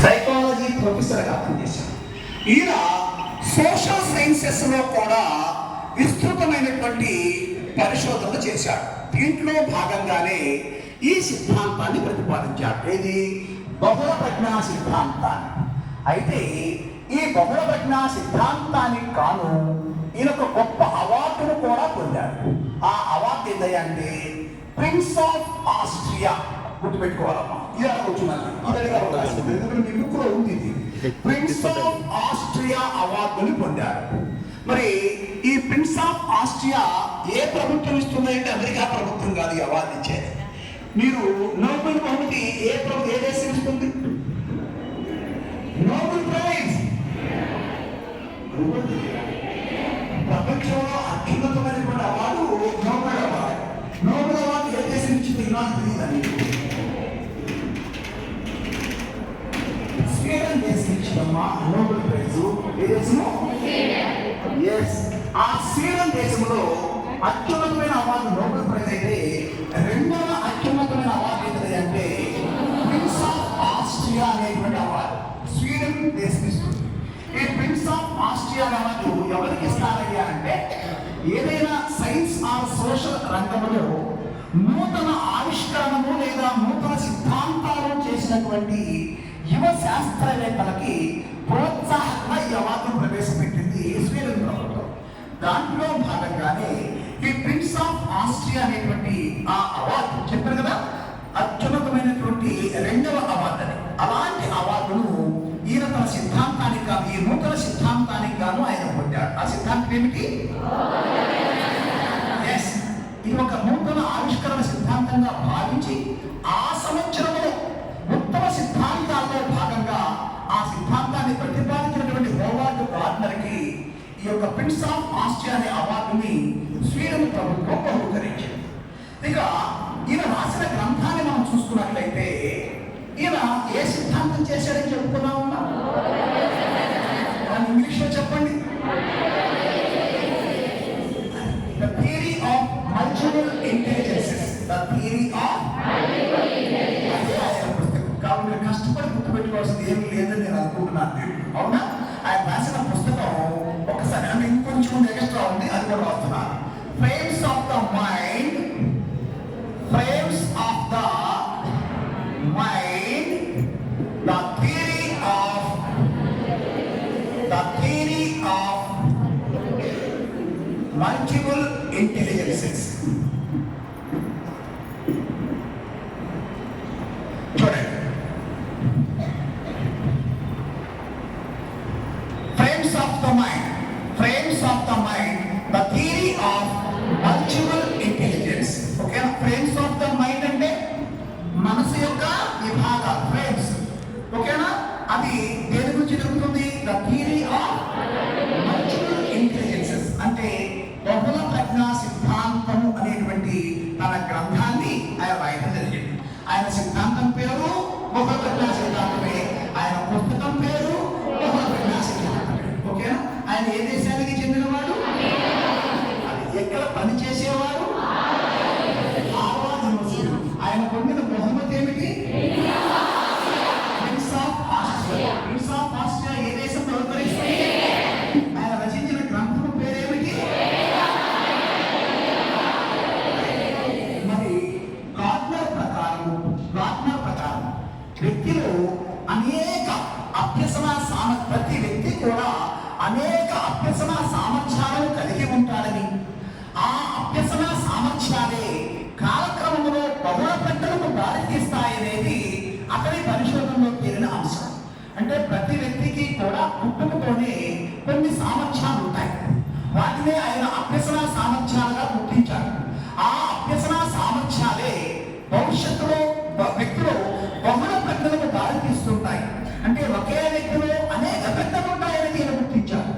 Psychology ప్రొఫెసర్గా పనిచేశారు. ఈయన సోషల్ సైన్సెస్లో కూడా విస్తృతమైనటువంటి పరిశోధనలు చేశాడు. దీంట్లో భాగంగానే ఈ సిద్ధాంతాన్ని ప్రతిపాదించాడు. ఏది? బహుళ ప్రజ్ఞా సిద్ధాంతాన్ని. అయితే ఈ బహుళ ప్రజ్ఞా సిద్ధాంతానికి కాను ఈయన ఒక గొప్ప అవార్డును కూడా పొందాడు. ఆ అవార్డు ఏంటంటే ప్రిన్స్ ఆఫ్ ఆస్ట్రియా. గుర్తుపెట్టుకోవాలమ్మా, ఇది అడగొచ్చున్నాను, ఎందుకంటే మీ బుక్ లో ఉంది ఇది. ప్రిన్స్ ఆఫ్ ఆస్ట్రియా అవార్డుని పొందారు. మరి ఈ ప్రిన్స్ ఆఫ్ ఆస్ట్రియా ఏ ప్రభుత్వం ఇస్తుందంటే అమెరికా ప్రభుత్వం కాదు ఈ అవార్డు ఇచ్చేది. మీరు నోబెల్ బహుమతి ఏ దేశం ఇస్తుంది? Nobel prize. ప్రపంచంలో అత్యున్నతమైనటువంటి award Nobel award. Nobel award ఏ దేశం ఇచ్చింది నాకు తెలియదండి. స్వీడన్ దేశం ఇచ్చిందమ్మా నోబెల్ ప్రైజ్. ఏ దేశము? ఆ స్వీడన్ దేశంలో అత్యున్నతమైన అవార్డు నోబెల్ ప్రైజ్ అయితే రెండవ అత్యున్నతమైన అవార్డు ఏంటంటే అంటే ప్రిన్స్ ఆఫ్ ఆస్ట్రియా అనేటువంటి అవార్డు స్వీడన్ దేశం ఇస్తుంది. ఈ ప్రిన్స్ ఆఫ్ ఆస్ట్రియా అవార్డు ఎవరికి ఇస్తారయ్యా అంటే ఏదైనా సైన్స్ ఆర్ సోషల్ రంగంలో నూతన ఆవిష్కరణము లేదా నూతన సిద్ధాంతాలు చేసినటువంటి యువ శాస్త్రవేత్తలకి ప్రోత్సాహంగా ఈ అవార్డును ప్రవేశపెట్టింది స్వీడన్ ప్రభుత్వం. దాంట్లో భాగంగానే ఈ ప్రిన్స్ ఆఫ్ ఆస్ట్రియా అనేటువంటి ఆ అవార్డు చెప్పారు కదా, అత్యున్నతమైనటువంటి రెండవ అవార్డు అని. అలాంటి అవార్డును ఈయన తన సిద్ధాంతానికి గాను, ఈ నూతన సిద్ధాంతానికి గాను ఆయన పొందాడు. ఆ సిద్ధాంతం ఏమిటి? ఇది ఒక నూతన ఆవిష్కరణ సిద్ధాంతంగా భావించి ఆ సంవత్సరంలో ఉత్తమ సిద్ధాంతాల్లో భాగంగా ఆ సిద్ధాంతాన్ని ప్రతిపాదించినటువంటి హోవార్డ్ గార్డ్నర్కి ఈ యొక్క ప్రిన్స్ ఆఫ్ ఆస్ట్రియా అనే అవార్డుని స్వీడన్ ప్రభుత్వం బహుకరించింది. ఇక ఈయన రాసిన గ్రంథాన్ని మనం చూసుకున్నట్లయితే ఈయన ఏ సిద్ధాంతం చేశాడని చెప్పుకున్నాం. ఇంగ్లీష్లో చెప్పండి. The theory of multiple intelligences. The theory of కాబట్టి మీరు కష్టపడి గుర్తుపెట్టుకోవాల్సింది ఏమి లేదని నేను అనుకుంటున్నాను. అవునా? ఆయన రాసిన పుస్తకం ఒకసారి అంటే ఇంకొంచెం ఎక్స్ట్రా ఉంది, అది కూడా వస్తున్నాను. Frames of the mind, frames of the mind, the theory of multiple intelligences. చూడండి, frames of the mind, frames of the mind, the theory of multiple intelligence. ఓకేనా? ఫ్రేమ్స్ ఆఫ్ ద మైండ్ అంటే మనసు యొక్క విభాగాలు, ఫ్రేమ్స్. ఓకేనా? అది దేని గురించి జరుగుతుంది? The theory of multiple intelligences అంటే బహుళ ప్రజ్ఞా సిద్ధాంతము అనేటువంటి తన గ్రంథాన్ని ఆయన రాయడం జరిగింది. ఆయన సిద్ధాంతం పేరు బహుళ ప్రజ్ఞా సిద్ధాంతమే, ఆయన పుస్తకం పేరు బహుళ ప్రజ్ఞా సిద్ధాంతమే. ఓకేనా? ఆయన ఏ దేశానికి చెందినవాడు? ఎక్కడ పనిచేసేవాడు? ఆయన పొందిన బహుమతి ఏమిటి? Prince of Austria. Prince of Austria ఏ దేశంలో ఉద్భవిస్తుంది? ఆయన రచించిన గ్రంథం పేరేమిటి? మరి గార్డ్నర్ ప్రకారం వ్యక్తిలో అనేక అభ్యసన ప్రతి వ్యక్తి కూడా అనేక అభ్యసన సామర్థ్యాలను కలిగి ఉంటాడని, ఆ అభ్యసన సామర్థ్యాలే కాలక్రమంలో బహుళ ప్రజ్ఞలకు దారితీస్తాయనేది అతని పరిశోధనలో తేలిన అంశం. అంటే ప్రతి వ్యక్తికి కూడా పుట్టుకతోనే కొన్ని సామర్థ్యాలు ఉంటాయి. వాటినే ఆయన అభ్యసన సామర్థ్యాలుగా గుర్తించాడు. ఆ అభ్యసన సామర్థ్యాలే భవిష్యత్తులో వ్యక్తిలో బహుళ ప్రజ్ఞలకు దారితీస్తుంటాయి. అంటే ఒకే వ్యక్తిలో అనేక ప్రజ్ఞలు ఉంటాయని ఈయన గుర్తించాడు.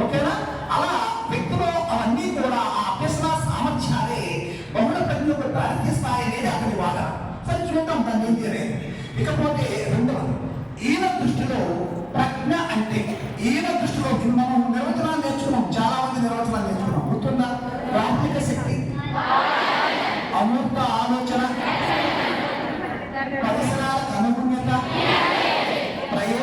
ఓకేనా? అలా వ్యక్తిలో అవన్నీ కూడా ఆ అభ్యసన సామర్థ్యాలే బహుళ ప్రజ్ఞలకు దారితీస్తాయనేది అతని వాదన. సరే, చూద్దాం దాన్ని ఏం తెలియదు. ఇకపోతే రెండవది, ఈయన దృష్టిలో ప్రజ్ఞ అంటే ఈయన దృష్టిలో మనం నిర్వచనాలు నేర్చుకున్నాం, చాలా మంది నిర్వచనాలు నేర్చుకున్నాం. గుర్తుందా? ప్రాథమిక శక్తి, అమూర్త ఆలోచన, పరిసరాలకు అనుగుణ్యత, ప్రయోజనం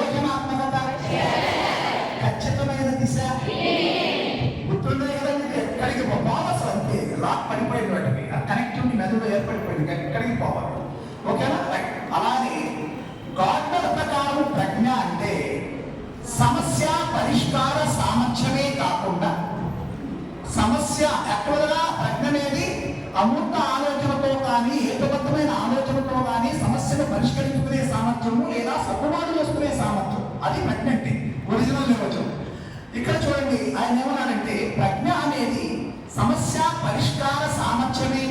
పరిష్కరించుకునే సామర్థ్యము లేదా సర్దుబాటు చేసుకునే సామర్థ్యం, అది ప్రజ్ఞ అంటే ఒరిజినల్ నిర్వచనం. ఇక్కడ చూడండి ఆయన ఏమన్నాడంటే ప్రజ్ఞ అనేది సమస్య పరిష్కార సామర్థ్యమే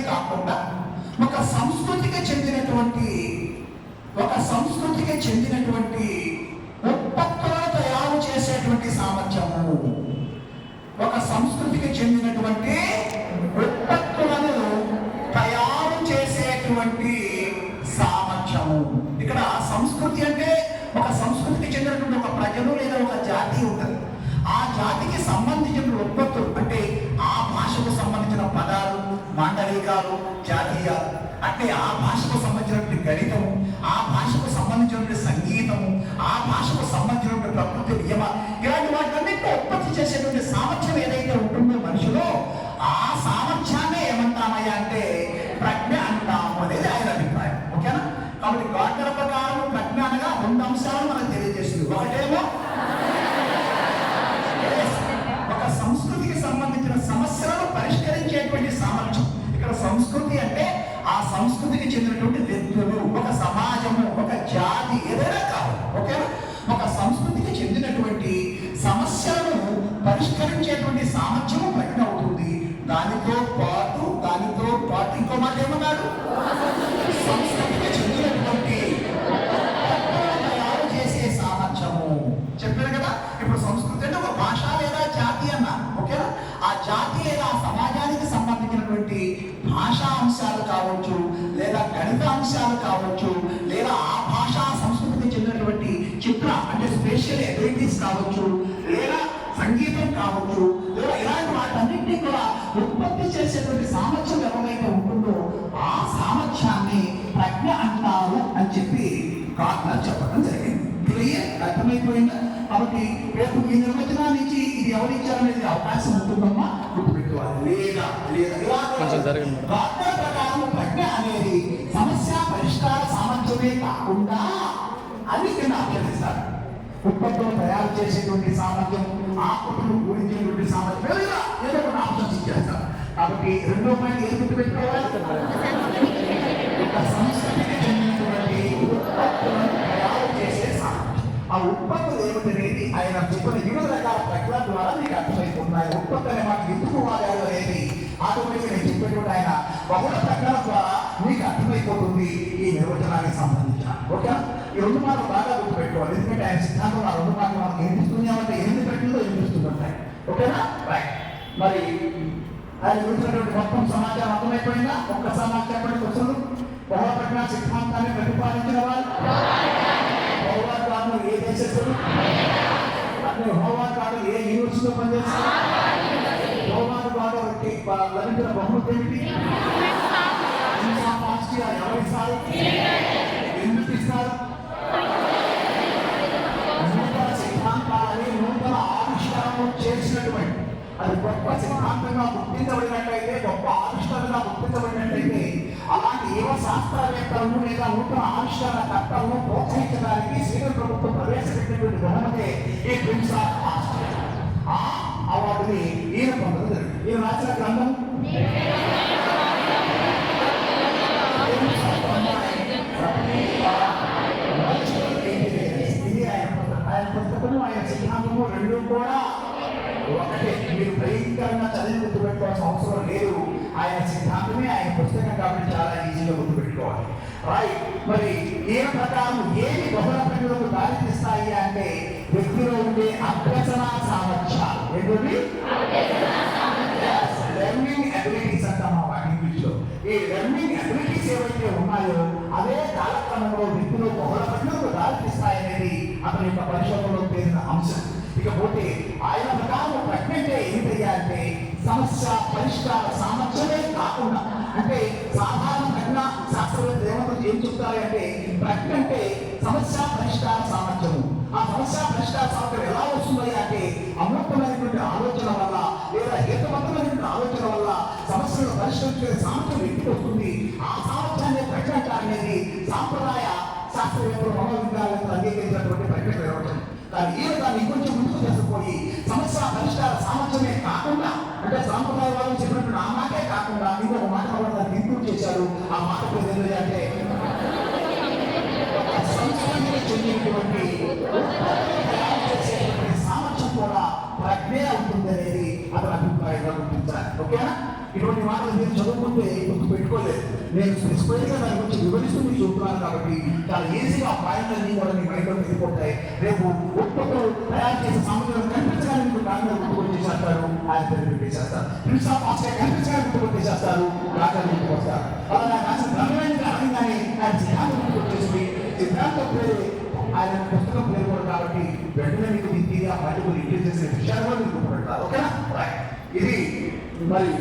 కాకుండా ఒక సంస్కృతికి చెందినటువంటి ఉత్పత్తులను తయారు చేసేటువంటి సామర్థ్యము, ఒక సంస్కృతికి చెందినటువంటి ఉత్పత్తులను తయారు చేసేటువంటి సామర్థ్యము. ఇక్కడ సంస్కృతి అంటే ఒక సంస్కృతికి చెందినటువంటి ఒక ప్రజలు లేదా ఒక జాతి ఉంటుంది. ఆ జాతికి సంబంధించిన ఉత్పత్తులు అంటే ఆ భాషకు సంబంధించిన పదాలు, మాండలికాలు, జాతీయాలు, అంటే ఆ భాషకు సంబంధించినటువంటి గణితము, ఆ భాషకు సంబంధించినటువంటి సంగీతము, ఆ భాషకు సంబంధించినటువంటి ప్రకృతి నియమ, ఇలాంటి వాటిని ఉత్పత్తి చేసేటువంటి సామర్థ్యం ఏదైతే ఉంటుందో మనిషిలో, ఆ సామర్థ్యాన్ని ఏమంటామయ్యా అంటే ప్రజ్ఞ అంటాము అనేది ఆయన అభిప్రాయం. ఓకేనా? కాబట్టి గార్డెన్ ప్రకారం ప్రజ్ఞ అనగా 2 అంశాలు మనకు తెలియజేస్తుంది. ఒకటేమో ఒక సంస్కృతికి సంబంధించిన సమస్యలను పరిష్కరించేటువంటి సామర్థ్యం. ఇక్కడ సంస్కృతి అంటే ఆ సంస్కృతికి చెందినటువంటి వ్యక్తులు, ఒక సమాజము, ఒక జాతి, ఏదైనా కావాలి. ఓకేనా? ఒక సంస్కృతికి చెందినటువంటి సమస్యలను పరిష్కరించేటువంటి సామర్థ్యము ప్రజ్ఞ అవుతుంది. దానితో పాటు ఇంకో మాట ఏమన్నాడు, సంస్కృతికి చెందినటువంటి తయారు చేసే సామర్థ్యము చెప్పారు కదా. ఇప్పుడు సంస్కృతి అంటే ఒక భాష లేదా జాతి అన్న. ఓకేనా? ఆ జాతి లేదా ఆ సమాజానికి సంబంధించినటువంటి భాషా అంశాలు కావచ్చు, లేదా గణిత అంశాలు కావచ్చు, లేదా ఆ భాషా సంస్కృతికి చెందినటువంటి చిత్ర అంటే స్పెషల్ ఎబిలిటీస్ కావచ్చు, లేదా సంగీతం కావచ్చు, లేదా ఇలాంటి వాటన్నింటినీ కూడా ఉత్పత్తి చేసేటువంటి సామర్థ్యం ఎవరైతే ఉంటుందో ఆ సామర్థ్యాన్ని ప్రజ్ఞ అంటారు అని చెప్పి గార్డ్నర్ చెప్పడం జరిగింది. క్లియర్? అర్థమైపోయిందా? కాబట్టి రేపు ఈ నిర్వచనాన్ని నుంచి ఇది ఎవరిచ్చారనేది అవకాశం ఉంటుందమ్మా, గుర్తుపెట్టుకోవాలి. గార్డ్నర్ ప్రకారం ప్రజ్ఞ అనేది సమస్య పరిష్కార సామర్థ్యమే కాకుండా అది కింద అభ్యర్థిస్తారు. ఉత్పత్తులు తయారు చేసేటువంటి సామర్థ్యం, ఆకులను గురించేటువంటి సామర్థ్యం, ఏదో ఒక ఆప్షన్స్ ఇచ్చేస్తారు. కాబట్టి 2వ పాయింట్ ఏది గుర్తుపెట్టుకోవాలి, ఒక సంస్కృతికి చెందినటువంటి ఉత్పత్తులను తయారు చేసే సామర్థ్యం. ఆ ఉత్పత్తులు ఏమిటనేది ఆయన చెప్పిన 7 రకాల ప్రక్రియల ద్వారా మీకు అర్థమైపోతున్నాయి. ఉత్పత్తి అనే మాట ఎందుకు వాడారు అనేది ఆటోమేటిక్ నేను చెప్పేటువంటి ఆయన బహుళ ప్రక్రియల ద్వారా మీకు అర్థమైపోతుంది ఈ నిర్వచనానికి సంబంధించిన. ఓకే? ఈ 2 మాటలు బాగా గుర్తుపెట్టుకోవాలి. ఎందుకంటే ఆయన సిద్ధాంతం ఆ 2 మాటలు మనకు ఏం ఇస్తున్నామంటే 8 ప్రక్రియలో ఏం ఇస్తుంటాయి. ఓకేనా? రైట్. మరి ఆయన గురించినటువంటి మొత్తం సమాచారం అర్థమైపోయిందా? ఒక్కసారి నాకు చెప్పండి క్వశ్చన్లు. బహుళ ప్రజ్ఞా సిద్ధాంతాన్ని ప్రతిపాదించిన వాళ్ళు హోవార్డ్ గార్డ్నర్ ఏ దేశస్తుడు? అంటే హోవార్డ్ గార్డ్నర్ ఏ యూనివర్సిటీలో పనిచేస్తారు? హోవార్డ్ గార్డ్నర్ లభించిన బహుమతి ఏమిటి? ఎవరిస్తారు? ఎందుకు ఇస్తారు? నూతన సిద్ధాంతాలని నూతన ఆవిష్కరణలు చేసినటువంటి, అది గొప్ప సిద్ధాంతంగా గుర్తించబడినట్లయితే, గొప్ప ఆవిష్కరణగా గుర్తించబడినట్లయితే అలాంటి యువ శాస్త్రవేత్తలను లేదా నూతన ఆవిష్కరణకర్తలను ప్రోత్సహించడానికి స్వీడన్ ప్రభుత్వం ప్రవేశపెట్టినటువంటి బహుమతి ఈ ప్రిన్స్ ఆఫ్ ఆస్ట్రియా. ఆ అవార్డుని ఈయన పొందడం జరిగింది. ఈయన రాసిన గ్రంథం ఇది ఆయన పుస్తకము, ఆయన సిద్ధాంతము 2 కూడా ఒకటే. మీరు భయంకరంగా చదివి గుర్తుపెట్టుకోవాల్సిన అవసరం లేదు. ఆయన సిద్ధాంతమే ఆయన పుస్తకం కాబట్టి చాలా ఈజీగా గుర్తుపెట్టుకోవాలి. రైట్. మరి ఏ ప్రకారం ఏమి బహుళ ప్రజలకు దారితీస్తాయి అంటే వ్యక్తిలో ఉండే అభ్యసన సామర్థ్యాలు. ఏంటండి? లెర్నింగ్ అబిలిటీస్ అంటామా వాటి ఇంగ్లీష్లో. ఈ లెర్నింగ్ అబిలిటీస్ ఏవైతే ఉన్నాయో అదే కాలక్రమంలో వ్యక్తిలో బహుళ ప్రజలకు దారితీస్తాయనేది అతని యొక్క పరిశోధనలో పేరిన అంశం. ఇకపోతే ఆయన ప్రకారం ప్రజ్ఞ అంటే ఏంటయ్యా అంటే సమస్య పరిష్కార సామర్థ్యమే కాకుండా, అంటే సాధారణ ప్రజ్ఞ శాస్త్రవేత్త దేవతలు ఏం చెప్తారు అంటే ప్రజ్ఞ అంటే సమస్య పరిష్కార సామర్థ్యము. ఆ సమస్య పరిష్కార సామర్థ్యం ఎలా వస్తుంది అంటే అమూర్తమైనటువంటి ఆలోచన వల్ల లేదా హేతుబద్ధమైనటువంటి ఆలోచన వల్ల సమస్యలను పరిష్కరించే సామర్థ్యం వ్యక్తికి వస్తుంది. ఆ సామర్థ్యాన్ని ప్రజ్ఞ అనేది సాంప్రదాయ శాస్త్రవేత్తలు మనోవిజ్ఞానవేత్తలు అంగీకరించినటువంటి ప్రజ్ఞ నిర్వచనం. కానీ ఈయన దాన్ని ఇంకొంచెం ముందుకు చేసుకొని సమస్య పరిష్కార సామర్థ్యమే కాకుండా, అంటే సాంప్రదాయ వాళ్ళు చెప్పినటువంటి ఆ మాటే కాకుండా ఇంకొక మాట చేశారు. ఆ మాట పేరు అంటే సంస్కృతికి చెందినటువంటి తయారు చేసేటువంటి సామర్థ్యం కూడా ప్రజ్ఞ ఉంటుంది అనేది అతని అభిప్రాయంగా గుర్తించాలి. ఓకేనా? ఇటువంటి మాటలు మీరు చదువుకుంటే గుర్తు పెట్టుకోలేదు. నేను స్పెసిఫైక్ గా దాని గురించి వివరిస్తూ మీకు చూస్తున్నాను కాబట్టి చాలా ఈజీగా ఆ పాయింట్లన్నీ కూడా మీ మైండ్లో వెళ్ళిపోతాయి. రేపు ఒక్కొక్కరు తయారు చేసే సామర్థ్యాలను కనిపించడానికి మీకు దాని మీద గుర్తు చేస్తారు, ఆయన పేరు పెట్టేసేస్తారు. ప్రిన్స్ ఆఫ్ ఆస్ట్రేలియా కనిపించడానికి గుర్తు పెట్టేసేస్తారు, రాజాలు గుర్తుకు వస్తారు. అలా రాసిన గ్రంథమైన అర్థంగానే ఆయన సిద్ధాంతం గుర్తు వచ్చేసి సిద్ధాంతం పేరు ఆయన పుస్తకం పేరు కూడా కాబట్టి వెంటనే మీకు దీనికి ఆ మల్టిపుల్ ఇంటెలిజెన్స్ విషయాలు కూడా మీకు గుర్తుపెడతారు. ఓకేనా? ఇది మరి